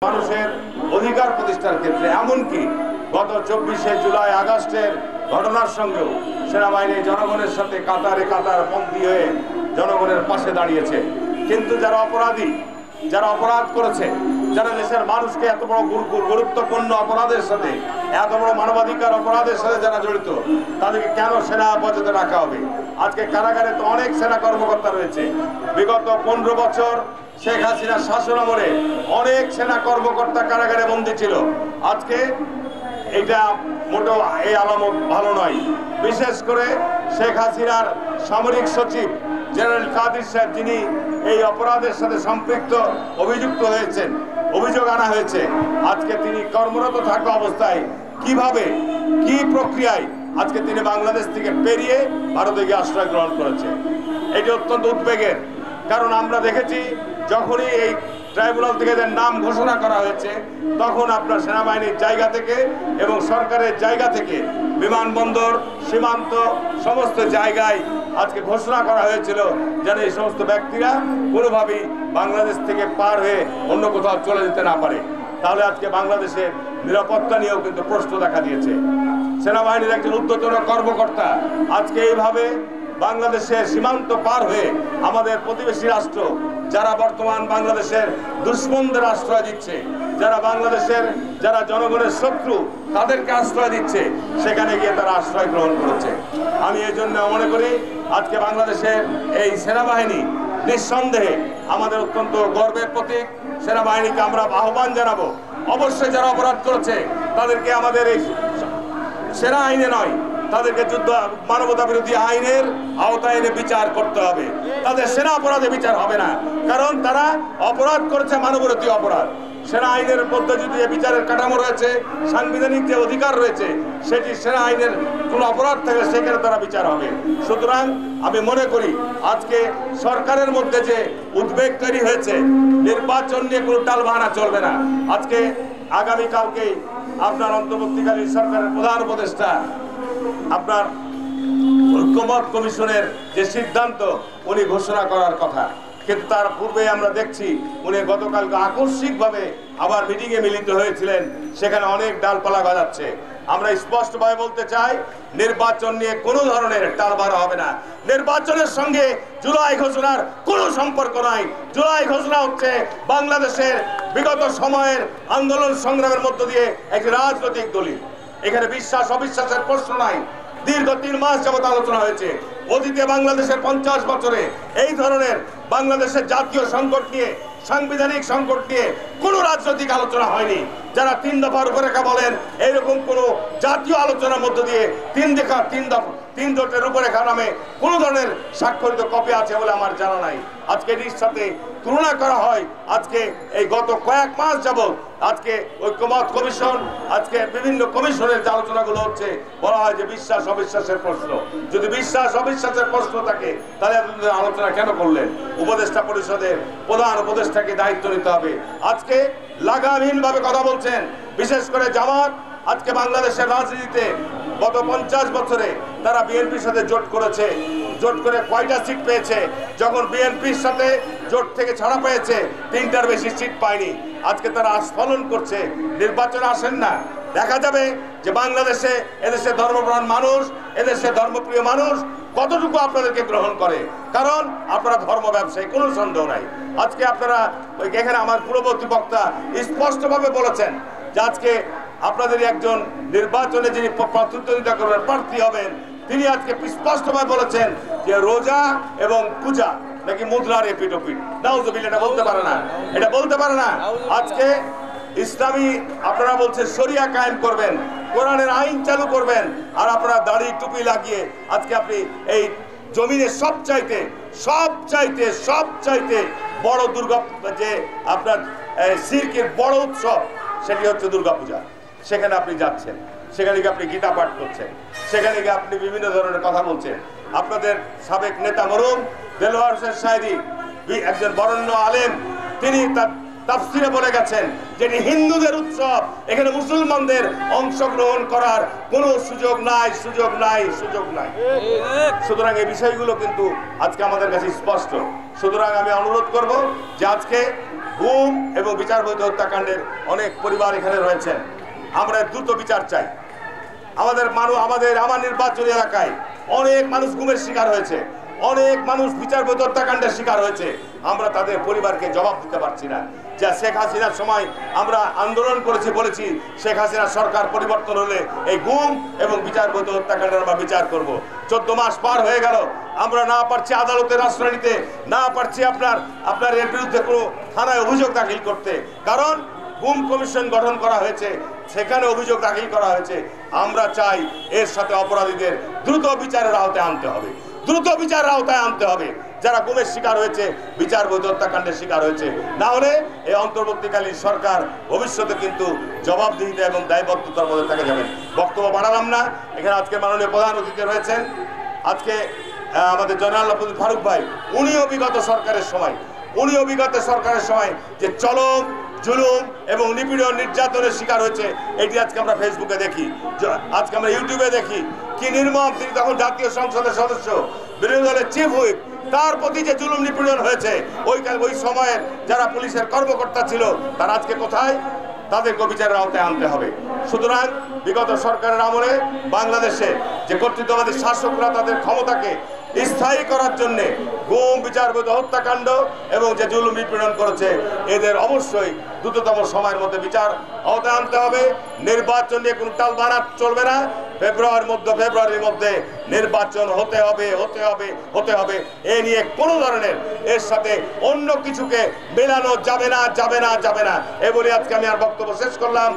মানুষের অধিকার প্রতিষ্ঠার ক্ষেত্রে এমনকি গত 24শে জুলাই আগস্টের ঘটনার সঙ্গেও সেনাবাহিনী জনগণের সাথে কাতারে কাতার বন্দী হয়ে জনগণের পাশে দাঁড়িয়েছে। কিন্তু যারা অপরাধী, যারা অপরাধ করেছে, যারা দেশের মানুষকে এত বড় গুরুত্বপূর্ণ অপরাধের সাথে, এত বড় মানবাধিকার অপরাধের সাথে যারা জড়িত, তাদেরকে কেন সেনা হেফাজতে রাখা হবে? আজকে কারাগারে তো অনেক সেনা কর্মকর্তা রয়েছে। বিগত 15 বছর শেখ হাসিনার শাসন আমলে অনেক সেনা কর্মকর্তা কারাগারে বন্দী ছিল। আজকে এটা মোটেও এই আলামত ভালো নয়। বিশেষ করে শেখ হাসিনার সামরিক সচিব জেনারেল কাদের সাহেব, যিনি এই অপরাধের সাথে সম্পৃক্ত অভিযুক্ত হয়েছেন, অভিযোগ আনা হয়েছে, আজকে তিনি কর্মরত থাকা অবস্থায় কিভাবে, কি প্রক্রিয়ায় আজকে তিনি বাংলাদেশ থেকে পেরিয়ে ভারতে গিয়ে আশ্রয় গ্রহণ করেছে, এটি অত্যন্ত উদ্বেগের। কারণ আমরা দেখেছি যখনই এই ট্রাইব্যুনাল থেকে যে নাম ঘোষণা করা হয়েছে, তখন আপনার সেনাবাহিনীর জায়গা থেকে এবং সরকারের জায়গা থেকে বিমানবন্দর, সীমান্ত সমস্ত জায়গায় আজকে ঘোষণা করা হয়েছিল যেন এই সমস্ত ব্যক্তিরা কোনোভাবেই বাংলাদেশ থেকে পার হয়ে অন্য কোথাও চলে যেতে না পারে। তাহলে আজকে বাংলাদেশের নিরাপত্তা নিয়েও কিন্তু প্রশ্ন দেখা দিয়েছে। সেনাবাহিনীর একজন ঊর্ধ্বতন কর্মকর্তা আজকে এইভাবে বাংলাদেশের সীমান্ত পার হয়ে আমাদের প্রতিবেশী রাষ্ট্র, যারা বর্তমান বাংলাদেশের দুশ্মনদের আশ্রয় দিচ্ছে, যারা বাংলাদেশের যারা জনগণের শত্রু, তাদেরকে আশ্রয় দিচ্ছে, সেখানে গিয়ে তারা আশ্রয় গ্রহণ করেছে। আমি এই জন্য মনে করি আজকে বাংলাদেশের এই সেনাবাহিনী নিঃসন্দেহে আমাদের অত্যন্ত গর্বের প্রতীক। সেনাবাহিনীকে আমরা আহ্বান জানাবো, অবশ্যই যারা অপরাধ করেছে তাদেরকে আমাদের এই সেনা আইনে নয়, তাদেরকে যুদ্ধ মানবতা বিরোধী আইনের আওতায় এনে বিচার করতে হবে। তাদের সেনা অপরাধে বিচার হবে না, কারণ তারা অপরাধ করেছে মানববিরোধী অপরাধ। সেনা আইনের মধ্যে যদি বিচারের কাঠামো রয়েছে, সাংবিধানিক যে অধিকার রয়েছে, সেটি সেনা আইনের কোন অপরাধ থাকে সেখানে তারা বিচার হবে। সুতরাং আমি মনে করি আজকে সরকারের মধ্যে যে উদ্বেগ তৈরি হয়েছে, নির্বাচন নিয়ে কোনো টালবাহানা চলবে না। আজকে আগামীকালকেই আপনার অন্তর্বর্তীকালীন সরকারের প্রধান উপদেষ্টা আপনার ঐক্যমত কমিশনের যে সিদ্ধান্ত উনি ঘোষণা করার কথা, কিন্তু তার পূর্বে আমরা দেখছি উনি গতকালকে আকস্মিকভাবে আবার মিটিংয়ে মিলিত হয়েছিলেন, সেখানে অনেক ডালপালা গজাচ্ছে। আমরা স্পষ্টভাবে বলতে চাই, নির্বাচন নিয়ে কোনো ধরনের টালবাড়া হবে না। নির্বাচনের সঙ্গে জুলাই ঘোষণার কোনো সম্পর্ক নাই। জুলাই ঘোষণা হচ্ছে বাংলাদেশের বিগত সময়ের আন্দোলন সংগ্রামের মধ্য দিয়ে একটি রাজনৈতিক দলিল। এখানে বিশ্বাস অবিশ্বাসের প্রশ্ন নাই। দীর্ঘ 3 মাস যাবত আলোচনা হয়েছে। অতীতে বাংলাদেশের 50 বছরে এই ধরনের বাংলাদেশের জাতীয় সংকট নিয়ে, সাংবিধানিক সংকট নিয়ে কোনো রাজনৈতিক আলোচনা হয়নি। যারা 3 দফা রূপরেখা বলেন, এইরকম কোনো জাতীয় আলোচনার মধ্য দিয়ে 3 জোটের রূপরেখা নামে কোনো ধরনের স্বাক্ষরিত কপি আছে বলে আমার জানা নাই। আজকে এর সাথে তুলনা করা হয়, আজকে এই গত কয়েক মাস যাবত আজকে ঐক্যমত কমিশন, আজকে বিভিন্ন কমিশনের যে আলোচনাগুলো হচ্ছে, বলা হয় যে বিশ্বাস অবিশ্বাসের প্রশ্ন। যদি বিশ্বাস অবিশ্বাসের প্রশ্ন থাকে তাহলে আলোচনা কেন করলেন? উপদেষ্টা পরিষদের প্রধান উপদেষ্টাকে দায়িত্ব নিতে হবে। আজকে লাগামহীনভাবে কথা বলছেন, বিশেষ করে জামাত। আজকে বাংলাদেশের রাজনীতিতে গত 50 বছরে তারা বিএনপির সাথে জোট করেছে। জোট করে কয়টা সিট পেয়েছে? যখন বিএনপির সাথে জোট থেকে ছাড়া পেয়েছে, 3টার বেশি সিট পায়নি। আজকে তারা আস্ফলন করছে, নির্বাচনে আসেন না। দেখা যাবে যে বাংলাদেশে, এদেশে ধর্মপ্রাণ মানুষ, এদেশে ধর্মপ্রিয় মানুষ কতটুকু আপনাদেরকে গ্রহণ করে, কারণ আপনারা ধর্ম ব্যবসায়ী, কোনো সন্দেহ নাই। আজকে আপনারা এখানে আমার পূর্ববর্তী বক্তা স্পষ্টভাবে বলেছেন যে আজকে আপনাদের একজন নির্বাচনে যিনি প্রতিদ্বন্দ্বিতা করবেন, প্রার্থী হবেন, তিনি আজকে স্পষ্টভাবে বলেছেন যে রোজা এবং পূজা নাকি মুদ্রার এপিটোপিট। নাউজুবিল্লাহ, এটা বলতে পারে না, এটা বলতে পারে না। আজকে ইসলামী আপনারা বলছেন শরিয়া কায়েম করবেন, কোরআনের আইন চালু করবেন, আর আপনারা দাড়ি টুপি লাগিয়ে আজকে আপনি এই জমিনে সবচাইতে বড় দুর্গা, যে আপনার শিরকের বড় উৎসব, সেটি হচ্ছে দুর্গাপূজা। সেখানে আপনি যাচ্ছেন, সেখানে গিয়ে আপনি গীতা পাঠ করছেন, সেখানে গিয়ে আপনি বিভিন্ন ধরনের কথা বলছেন। আপনাদের সাবেক নেতা মরহুম দেলোয়ার হোসেন সাঈদী, একজন বরেণ্য আলেম, তিনি তার তাফসিরে বলে গেছেন যে হিন্দুদের উৎসব, এখানে মুসলমানদের অংশগ্রহণ করার কোনো সুযোগ নাই। সুতরাং এই বিষয়গুলো কিন্তু আজকে আমাদের কাছে স্পষ্ট। সুতরাং আমি অনুরোধ করব যে আজকে গুম এবং বিচার বহির্ভূত হত্যাকাণ্ডের অনেক পরিবার এখানে রয়েছেন। আমরা দ্রুত বিচার চাই। আমার নির্বাচনী এলাকায় অনেক মানুষ গুমের শিকার হয়েছে, অনেক মানুষ বিচার বহির্ভূত হত্যাকাণ্ডের শিকার হয়েছে। আমরা তাদের পরিবারকে জবাব দিতে পারছি না। যা শেখ হাসিনার সময় আমরা আন্দোলন করেছি, বলেছি শেখ হাসিনার সরকার পরিবর্তন হলে এই গুম এবং বিচার বহির্ভূত হত্যাকাণ্ডের আমরা বিচার করব। 14 মাস পার হয়ে গেল, আমরা না পারছি আদালতের আশ্রয় নিতে, না পারছি আপনার এর বিরুদ্ধে কোনো থানায় অভিযোগ দাখিল করতে। কারণ গুম কমিশন গঠন করা হয়েছে, সেখানে অভিযোগ দাখিল করা হয়েছে। আমরা চাই এর সাথে অপরাধীদের দ্রুত বিচারের আওতায় আনতে হবে, দ্রুত বিচারের আওতায় আনতে হবে। যারা গুমের শিকার হয়েছে, বিচার বহির্ভূত হত্যাকাণ্ডের শিকার হয়েছে, না হলে এই অন্তর্বর্তীকালীন সরকার ভবিষ্যতে কিন্তু জবাবদিহিতা এবং দায়বদ্ধতার মধ্যে থেকে যাবেন। বক্তব্য বাড়ালাম না। এখানে আজকে মাননীয় প্রধান অতিথি রয়েছেন, আজকে আমাদের জয়নাল আব্দুল ফারুক ভাই, উনিও বিগত সরকারের সময় যে চরম জুলুম এবং নিপীড়ন নির্যাতনের শিকার হয়েছে, এটি আজকে আমরা ফেসবুকে দেখি, আজকে আমরা ইউটিউবে দেখি কি নির্মম। তিনি তখন জাতীয় সংসদের সদস্য, বিরোধী দলের চিফ হুইপ, তার প্রতি যে জুলুম নিপীড়ন হয়েছে, ওই সময়ের যারা পুলিশের কর্মকর্তা ছিল তারা আজকে কোথায়? তাদেরকে বিচারের আওতায় আনতে হবে। সুতরাং বিগত সরকারের আমলে বাংলাদেশে যে কর্তৃত্ববাদী শাসকরা তাদের ক্ষমতাকে স্থায়ী করার জন্য গুম, বিচার বহির্ভূত হত্যাকাণ্ড এবং যে জুলুম নিপীড়ন করেছে, এদের অবশ্যই দ্রুততম সময়ের মধ্যে বিচার আওতায় আনতে হবে। নির্বাচন নিয়ে কোনো টালবাহানা চলবে না। ফেব্রুয়ারির মধ্যে নির্বাচন হতে হবে। এ নিয়ে কোনো ধরনের এর সাথে অন্য কিছুকে মেলানো যাবে না। এ বলে আজকে আমি আর বক্তব্য শেষ করলাম।